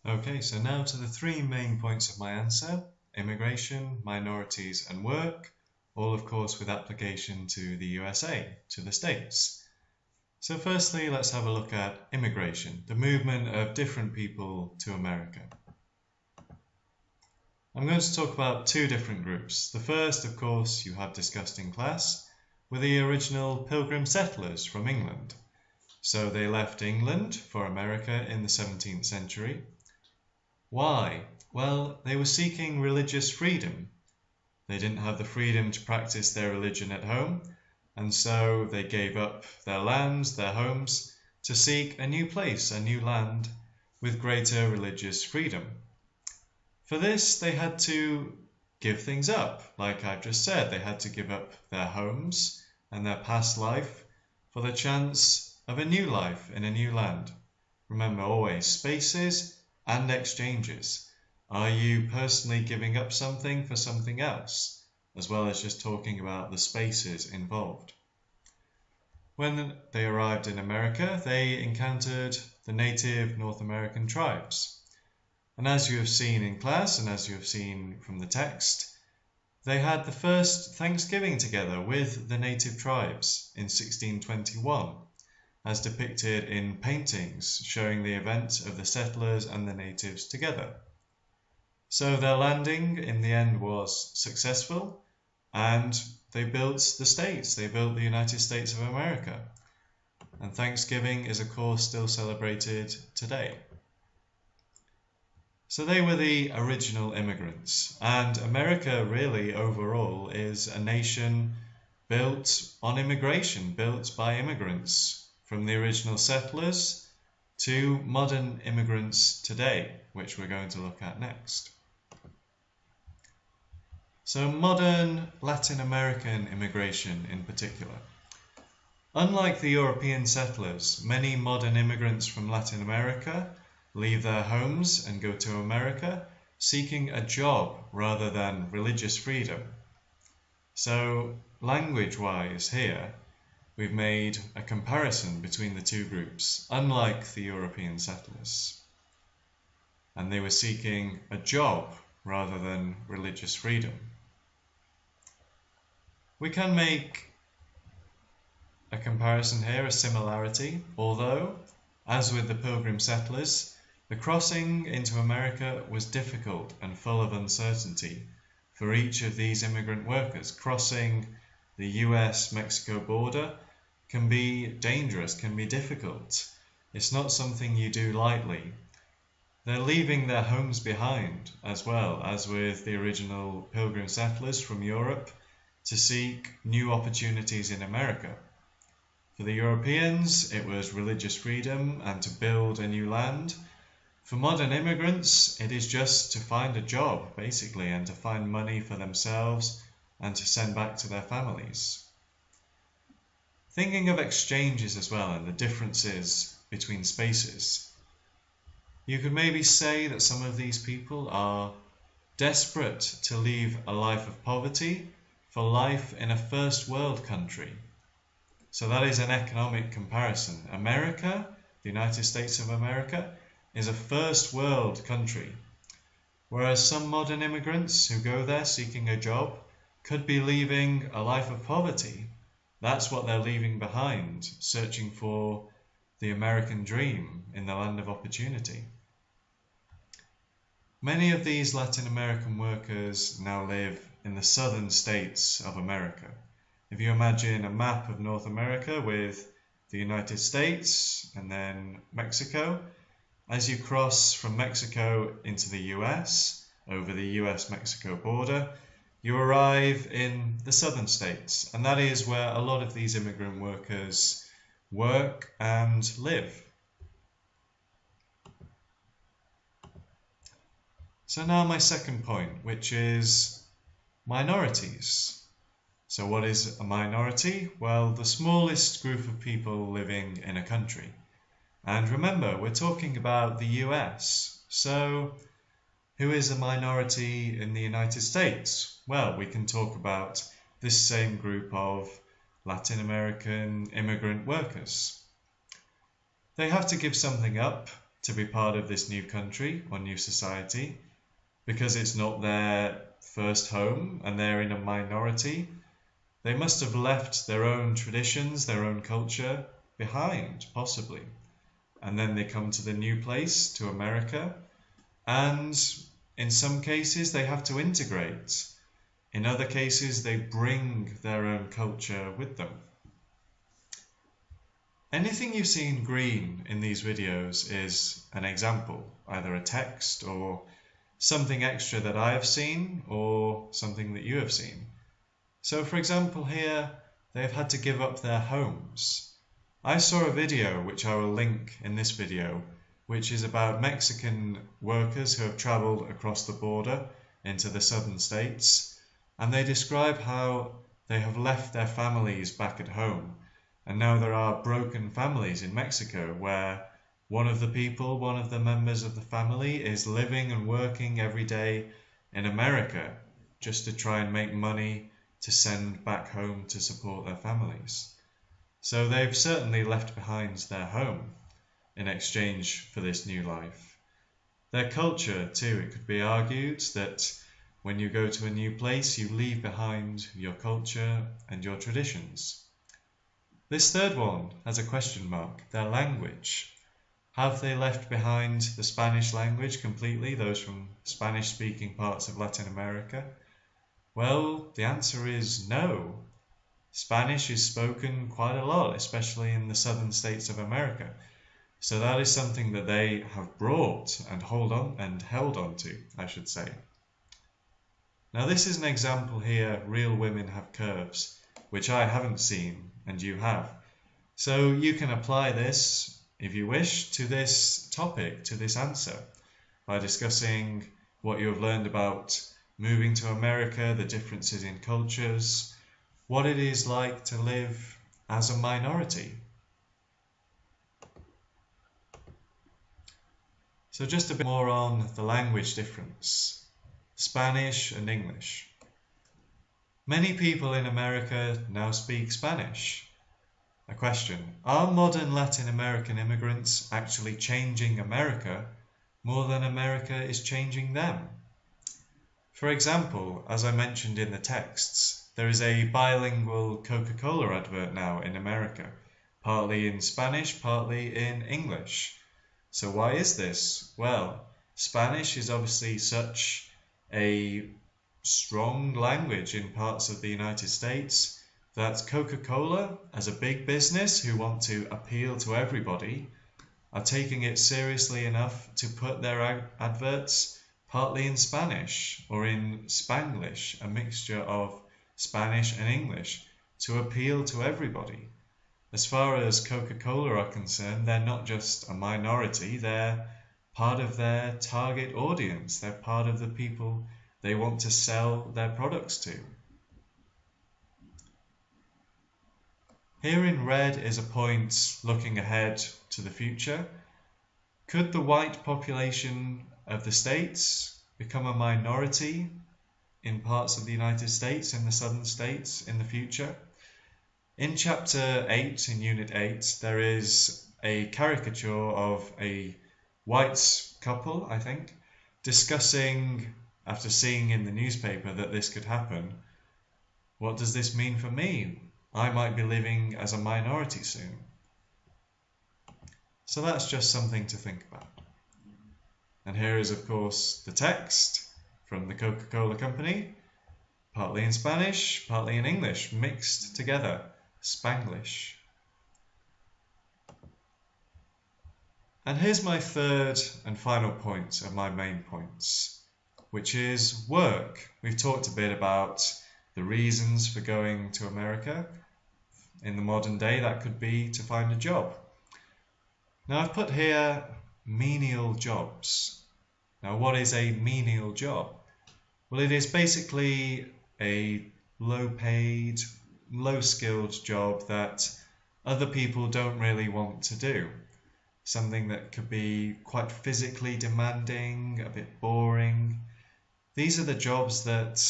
Okay, so now to the three main points of my answer: immigration, minorities and work, all of course with application to the USA, to the States. So firstly, let's have a look at immigration, the movement of different people to America. I'm going to talk about two different groups. The first, of course, you have discussed in class, were the original Pilgrim settlers from England. So they left England for America in the 17th century. Why? Well, they were seeking religious freedom. They didn't have the freedom to practice their religion at home, and so they gave up their lands, their homes, to seek a new place, a new land, with greater religious freedom. For this, they had to give things up. Like I've just said, they had to give up their homes and their past life for the chance of a new life in a new land. Remember always, spaces and exchanges. Are you personally giving up something for something else, as well as just talking about the spaces involved? When they arrived in America, they encountered the native North American tribes. And as you have seen in class, and as you have seen from the text, they had the first Thanksgiving together with the native tribes in 1621, as depicted in paintings showing the event of the settlers and the natives together. So their landing in the end was successful, and they built the States, they built the United States of America. And Thanksgiving is of course still celebrated today. So they were the original immigrants, and America really overall is a nation built on immigration, built by immigrants, from the original settlers to modern immigrants today, which we're going to look at next. So modern Latin American immigration in particular. Unlike the European settlers, many modern immigrants from Latin America leave their homes and go to America seeking a job rather than religious freedom. So language-wise here, we've made a comparison between the two groups, unlike the European settlers. And they were seeking a job rather than religious freedom. We can make a comparison here, a similarity, although, as with the Pilgrim settlers, the crossing into America was difficult and full of uncertainty for each of these immigrant workers. Crossing the US-Mexico border can be dangerous, can be difficult. It's not something you do lightly. They're leaving their homes behind, as well as with the original Pilgrim settlers from Europe, to seek new opportunities in America. For the Europeans, it was religious freedom and to build a new land. For modern immigrants, it is just to find a job, basically, and to find money for themselves and to send back to their families. Thinking of exchanges as well and the differences between spaces, you could maybe say that some of these people are desperate to leave a life of poverty for life in a first world country. So that is an economic comparison. America, the United States of America, is a first world country, whereas some modern immigrants who go there seeking a job could be leaving a life of poverty. That's what they're leaving behind, searching for the American dream in the land of opportunity. Many of these Latin American workers now live in the southern states of America. If you imagine a map of North America with the United States and then Mexico, as you cross from Mexico into the US, over the US-Mexico border, you arrive in the southern states, and that is where a lot of these immigrant workers work and live. So now my second point, which is minorities. So what is a minority? Well, the smallest group of people living in a country. And remember, we're talking about the US. So who is a minority in the United States? Well, we can talk about this same group of Latin American immigrant workers. They have to give something up to be part of this new country or new society because it's not their first home and they're in a minority. They must have left their own traditions, their own culture behind, possibly. And then they come to the new place, to America, and in some cases they have to integrate. In other cases, they bring their own culture with them. Anything you see in green in these videos is an example, either a text or something extra that I have seen or something that you have seen. So for example here, they've had to give up their homes. I saw a video, which I will link in this video, which is about Mexican workers who have travelled across the border into the southern states, and they describe how they have left their families back at home, and now there are broken families in Mexico where one of the members of the family is living and working every day in America just to try and make money to send back home to support their families. So they've certainly left behind their home in exchange for this new life. Their culture too, it could be argued that when you go to a new place, you leave behind your culture and your traditions. This third one has a question mark, their language. Have they left behind the Spanish language completely, those from Spanish-speaking parts of Latin America? Well, the answer is no. Spanish is spoken quite a lot, especially in the southern states of America. So that is something that they have brought and held on to, I should say. Now this is an example here, real women have curves, which I haven't seen and you have. So you can apply this, if you wish, to this topic, to this answer, by discussing what you have learned about moving to America, the differences in cultures, what it is like to live as a minority. So just a bit more on the language difference, Spanish and English. Many people in America now speak Spanish. A question, are modern Latin American immigrants actually changing America more than America is changing them? For example, as I mentioned in the texts, there is a bilingual Coca-Cola advert now in America, partly in Spanish, partly in English. So why is this? Well, Spanish is obviously such a strong language in parts of the United States that Coca-Cola, as a big business who want to appeal to everybody, are taking it seriously enough to put their adverts partly in Spanish or in Spanglish, a mixture of Spanish and English, to appeal to everybody. As far as Coca-Cola are concerned, they're not just a minority, they're part of their target audience, they're part of the people they want to sell their products to. Here in red is a point looking ahead to the future. Could the white population of the States become a minority in parts of the United States, in the southern states, in the future? In chapter 8, in unit 8, there is a caricature of a white couple, I think, discussing, after seeing in the newspaper that this could happen, what does this mean for me? I might be living as a minority soon. So that's just something to think about. And here is, of course, the text from the Coca-Cola company, partly in Spanish, partly in English, mixed together, Spanglish. And here's my third and final point of my main points, which is work. We've talked a bit about the reasons for going to America. In the modern day, that could be to find a job. Now I've put here menial jobs. Now what is a menial job? Well, it is basically a low-paid, low-skilled job that other people don't really want to do. Something that could be quite physically demanding, a bit boring. These are the jobs that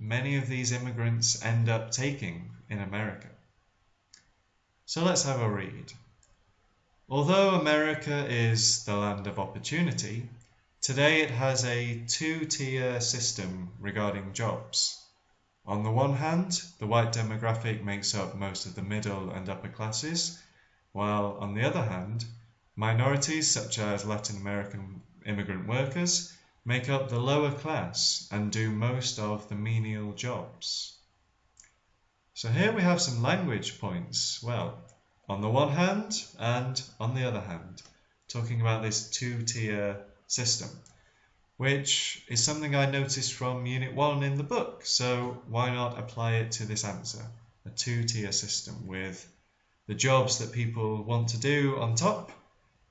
many of these immigrants end up taking in America. So let's have a read. Although America is the land of opportunity, today it has a two-tier system regarding jobs. On the one hand, the white demographic makes up most of the middle and upper classes, while on the other hand, minorities such as Latin American immigrant workers make up the lower class and do most of the menial jobs. So here we have some language points. Well, on the one hand and on the other hand, talking about this two-tier system, which is something I noticed from Unit 1 in the book, so why not apply it to this answer? A two-tier system with the jobs that people want to do on top,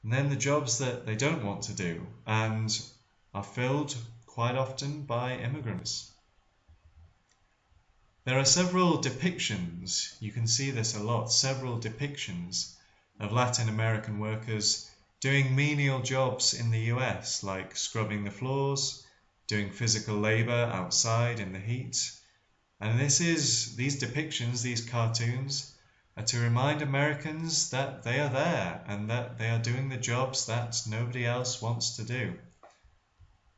and then the jobs that they don't want to do, and are filled quite often by immigrants. There are several depictions, you can see this a lot, several depictions of Latin American workers doing menial jobs in the US, like scrubbing the floors, doing physical labor outside in the heat. And these depictions, these cartoons, are to remind Americans that they are there and that they are doing the jobs that nobody else wants to do.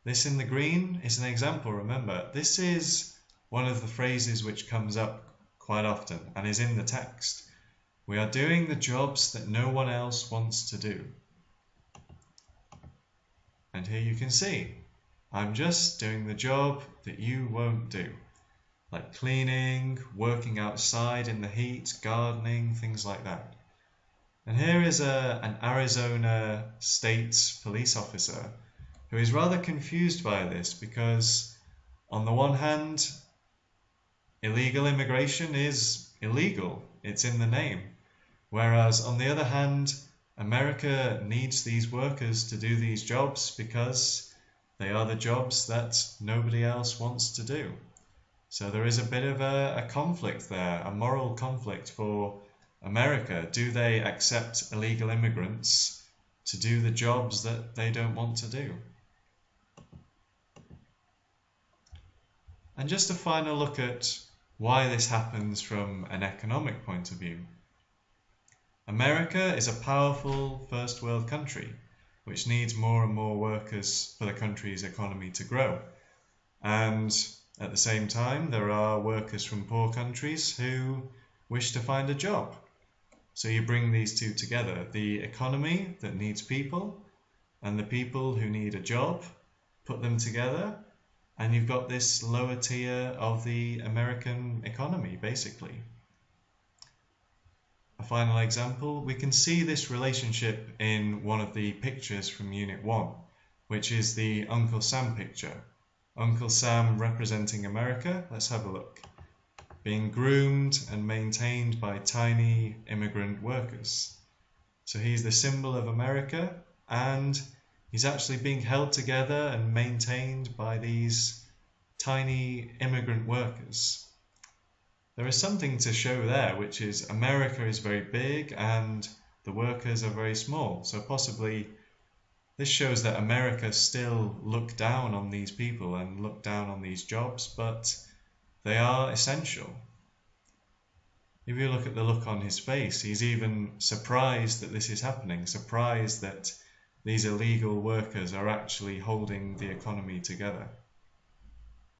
This in the green is an example, remember. This is one of the phrases which comes up quite often and is in the text. We are doing the jobs that no one else wants to do. And here you can see, I'm just doing the job that you won't do. Like cleaning, working outside in the heat, gardening, things like that. And here is an Arizona state police officer who is rather confused by this because on the one hand, illegal immigration is illegal, it's in the name. Whereas on the other hand, America needs these workers to do these jobs because they are the jobs that nobody else wants to do. So there is a bit of a conflict there, a moral conflict for America. Do they accept illegal immigrants to do the jobs that they don't want to do? And just a final look at why this happens from an economic point of view. America is a powerful first world country which needs more and more workers for the country's economy to grow. And at the same time, there are workers from poor countries who wish to find a job. So you bring these two together, the economy that needs people and the people who need a job, put them together, and you've got this lower tier of the American economy, basically. A final example, we can see this relationship in one of the pictures from Unit 1, which is the Uncle Sam picture. Uncle Sam representing America, let's have a look. Being groomed and maintained by tiny immigrant workers. So he's the symbol of America, and he's actually being held together and maintained by these tiny immigrant workers. There is something to show there, which is America is very big and the workers are very small. So possibly this shows that America still look down on these people and look down on these jobs, but they are essential. If you look at the look on his face, he's even surprised that this is happening, surprised that these illegal workers are actually holding the economy together.